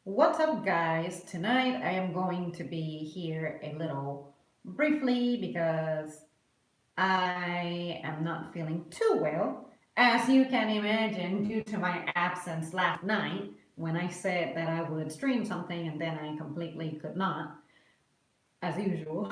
What's up, guys? Tonight I am going to be here a little briefly because I am not feeling too well. As you can imagine, due to my absence last night when I said that I would stream something and then I completely could not, as usual.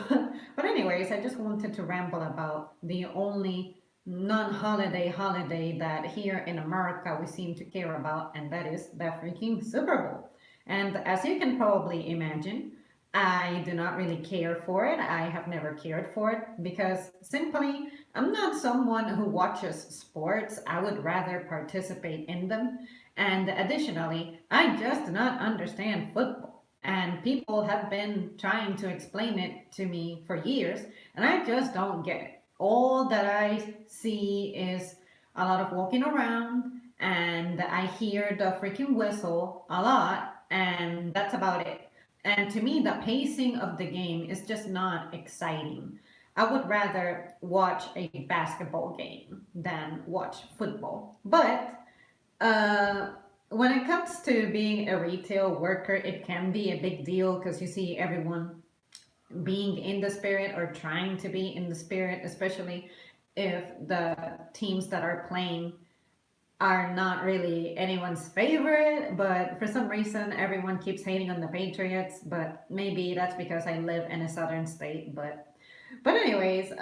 But, anyways, I just wanted to ramble about the only non holiday that here in America we seem to care about, and that is the freaking Super Bowl. And as you can probably imagine, I do not really care for it. I have never cared for it because simply I'm not someone who watches sports. I would rather participate in them. And additionally, I just do not understand football. And people have been trying to explain it to me for years, and I just don't get it. All that I see is a lot of walking around, and I hear the freaking whistle a lot, and that's about it. And to me, the pacing of the game is just not exciting. I would rather watch a basketball game than watch football. But uh, when it comes to being a retail worker, it can be a big deal because you see everyone being in the spirit or trying to be in the spirit, especially if the teams that are playing are not really anyone's favorite, but for some reason everyone keeps hating on the Patriots. But maybe that's because I live in a southern state. But anyways,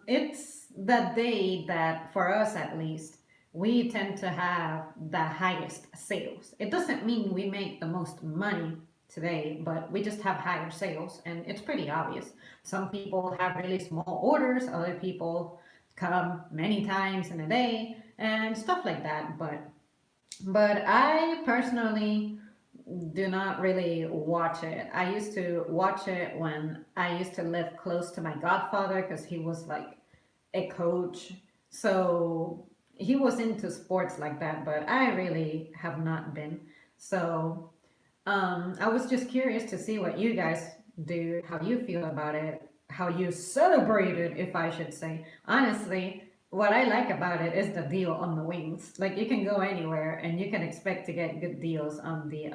it's the day that for us at least we tend to have the highest sales. It doesn't mean we make the most money today, but we just have higher sales, and it's pretty obvious. Some people have really small orders, other people come many times in a day and stuff like that. But I personally do not really watch it. I used to watch it when I used to live close to my godfather because he was like a coach. So he was into sports like that, but I really have not been. So I was just curious to see what you guys do, how you feel about it, how you celebrate it, if I should say. Honestly, what I like about it is the deal on the wings. Like you can go anywhere and you can expect to get good deals on the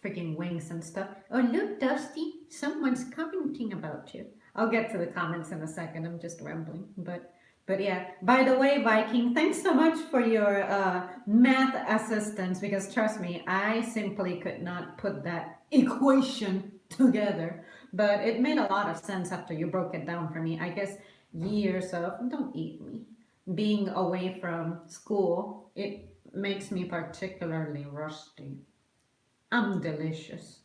freaking wings and stuff. Oh, look, Dusty, someone's commenting about you. I'll get to the comments in a second. I'm just rambling, but yeah. By the way, Viking, thanks so much for your math assistance because trust me, I simply could not put that equation together. But it made a lot of sense after you broke it down for me. I guess years of don't eat me being away from school, it makes me particularly rusty. I'm delicious.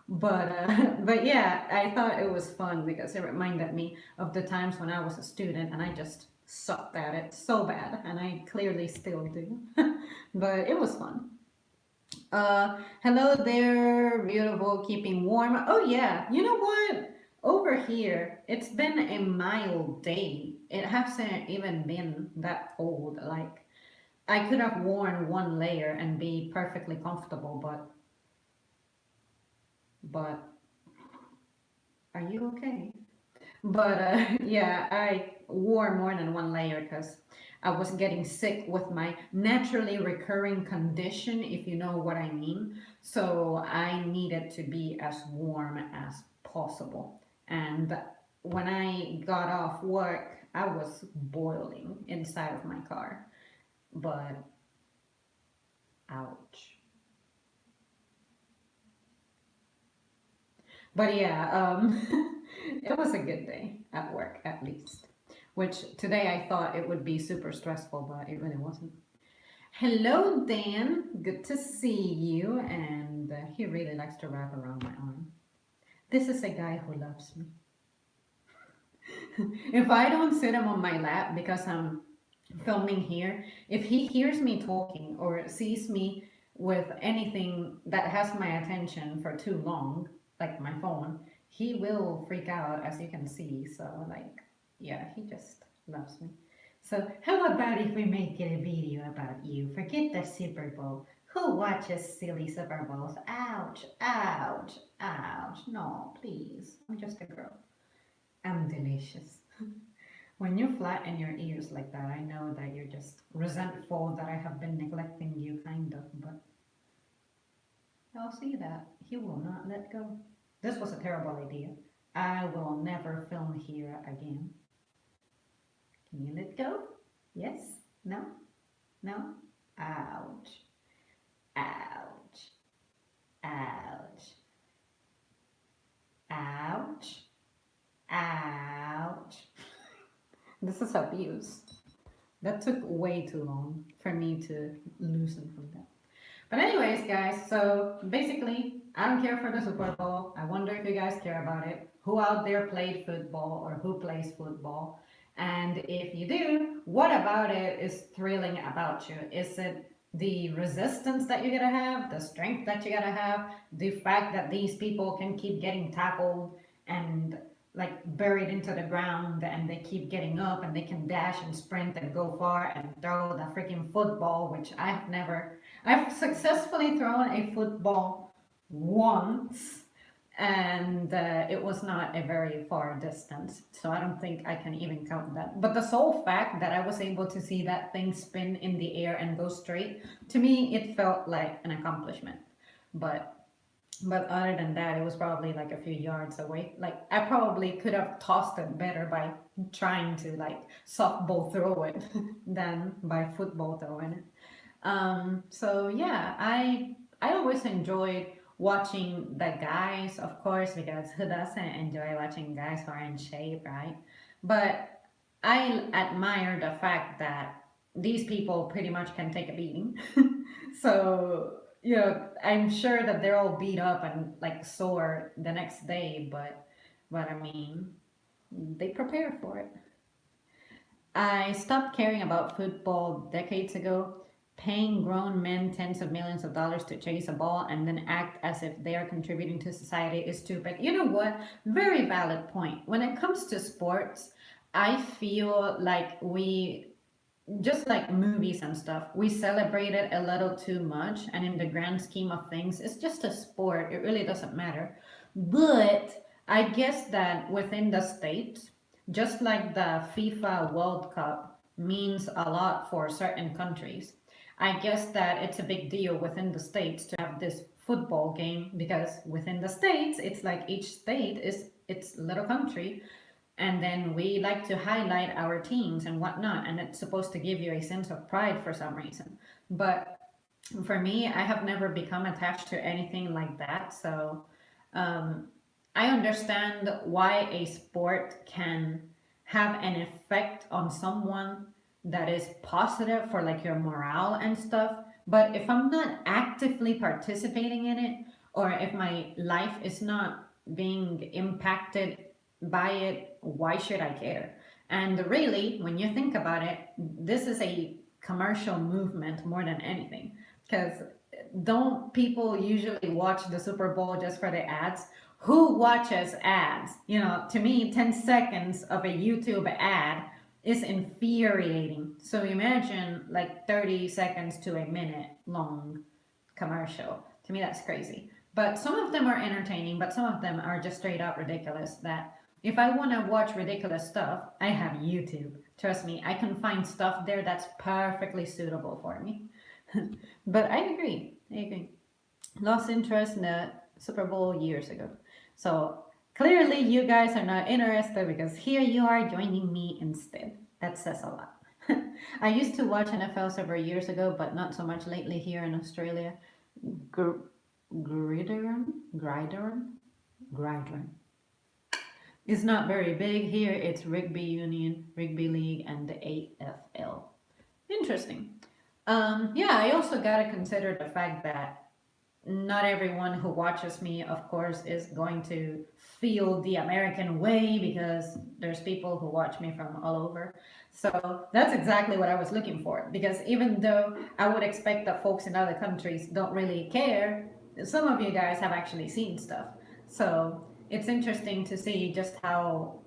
But yeah, I thought it was fun because it reminded me of the times when I was a student and I just sucked at it so bad, and I clearly still do. But it was fun. Hello there, beautiful, keeping warm. Oh yeah, you know what? Over here, it's been a mild day. It hasn't even been that cold. Like I could have worn one layer and be perfectly comfortable, but are you okay? But yeah, I wore more than one layer because I was getting sick with my naturally recurring condition, if you know what I mean. So I needed to be as warm as possible. And when I got off work, I was boiling inside of my car. But ouch. But yeah, it was a good day at work at least. Which today I thought it would be super stressful, but it really wasn't. Hello, Dan. Good to see you. And he really likes to wrap around my arm. This is a guy who loves me. If I don't sit him on my lap because I'm filming here, if he hears me talking or sees me with anything that has my attention for too long, like my phone, he will freak out, as you can see. So, like, yeah, he just loves me. So, how about if we make it a video about you? Forget the Super Bowl. Who watches silly Super Bowls? Ouch, ouch, ouch. No, please. I'm just a girl. I'm delicious. When you flatten your ears like that, I know that you're just resentful that I have been neglecting you, kind of, but I'll see that. He will not let go. This was a terrible idea. I will never film here again. Can you let go? Yes? No? No? Ouch. Ouch. Ouch. Ouch. Ouch. This is abuse. That took way too long for me to loosen from that. But anyways, guys, so basically, I don't care for the Super Bowl. I wonder if you guys care about it. Who out there played football or who plays football? And if you do, what about it is thrilling about you? Is it the resistance that you gotta have, the strength that you gotta have, the fact that these people can keep getting tackled and like buried into the ground and they keep getting up and they can dash and sprint and go far and throw the freaking football, which I've successfully thrown a football once and it was not a very far distance, so I don't think I can even count that. But the sole fact that I was able to see that thing spin in the air and go straight, to me it felt like an accomplishment. But other than that, it was probably like a few yards away. Like I probably could have tossed it better by trying to like softball throw it than by football throwing it. So yeah, I always enjoyed watching the guys, of course, because who doesn't enjoy watching guys who are in shape, right? But I admire the fact that these people pretty much can take a beating. So, I'm sure that they're all beat up and like sore the next day, but I mean, they prepare for it. I stopped caring about football decades ago. Paying grown men tens of millions of dollars to chase a ball and then act as if they are contributing to society is stupid. You know what? Very valid point. When it comes to sports, I feel like just like movies and stuff, we celebrate it a little too much. And in the grand scheme of things, it's just a sport. It really doesn't matter. But I guess that within the States, just like the FIFA World Cup means a lot for certain countries, I guess that it's a big deal within the States to have this football game because within the States, it's like each state is its little country. And then we like to highlight our teams and whatnot, and it's supposed to give you a sense of pride for some reason. But for me, I have never become attached to anything like that. So um, I understand why a sport can have an effect on someone that is positive for like your morale and stuff. But if I'm not actively participating in it, or if my life is not being impacted by it, why should I care? And really, when you think about it, this is a commercial movement more than anything. Because don't people usually watch the Super Bowl just for the ads? Who watches ads? To me, 10 seconds of a YouTube ad is infuriating. So imagine like 30 seconds to a minute long commercial. To me, that's crazy. But some of them are entertaining, but some of them are just straight up ridiculous. That if I want to watch ridiculous stuff, I have YouTube. Trust me, I can find stuff there that's perfectly suitable for me. But I agree. I agree. Lost interest in the Super Bowl years ago. So clearly, you guys are not interested because here you are joining me instead. That says a lot. I used to watch NFL several years ago, but not so much lately here in Australia. Gridiron is not very big here. It's rugby union, rugby league, and the AFL. Interesting. Yeah, I also gotta consider the fact that not everyone who watches me, of course, is going to feel the American way because there's people who watch me from all over. So that's exactly what I was looking for. Because even though I would expect that folks in other countries don't really care, some of you guys have actually seen stuff. So it's interesting to see just how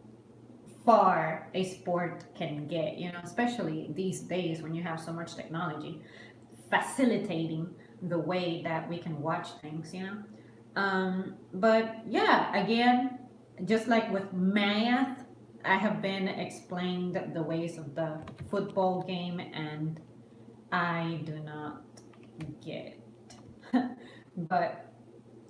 far a sport can get, especially these days when you have so much technology facilitating the way that we can watch things. But yeah, again, just like with math, I have been explained the ways of the football game and I do not get it. But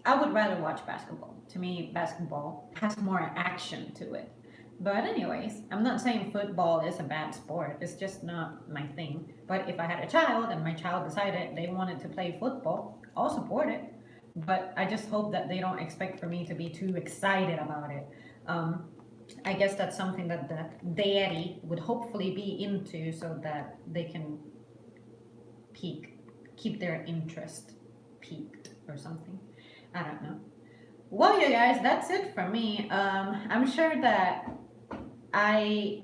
I would rather watch basketball. To me, basketball has more action to it. But anyways, I'm not saying football is a bad sport. It's just not my thing. But if I had a child and my child decided they wanted to play football, I'll support it. But I just hope that they don't expect for me to be too excited about it. Um, I guess that's something that the daddy would hopefully be into so that they can peak, keep their interest peaked or something. I don't know. Well, you guys, that's it for me. I'm sure that I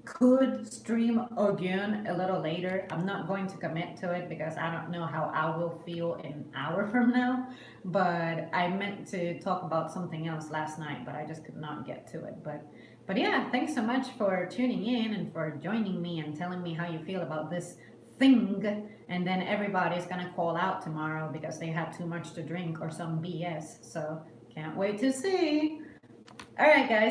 could stream again a little later. I'm not going to commit to it because I don't know how I will feel an hour from now. But I meant to talk about something else last night, but I just could not get to it. But yeah, thanks so much for tuning in and for joining me and telling me how you feel about this thing. And then everybody's gonna call out tomorrow because they had too much to drink or some BS. So can't wait to see. All right, guys.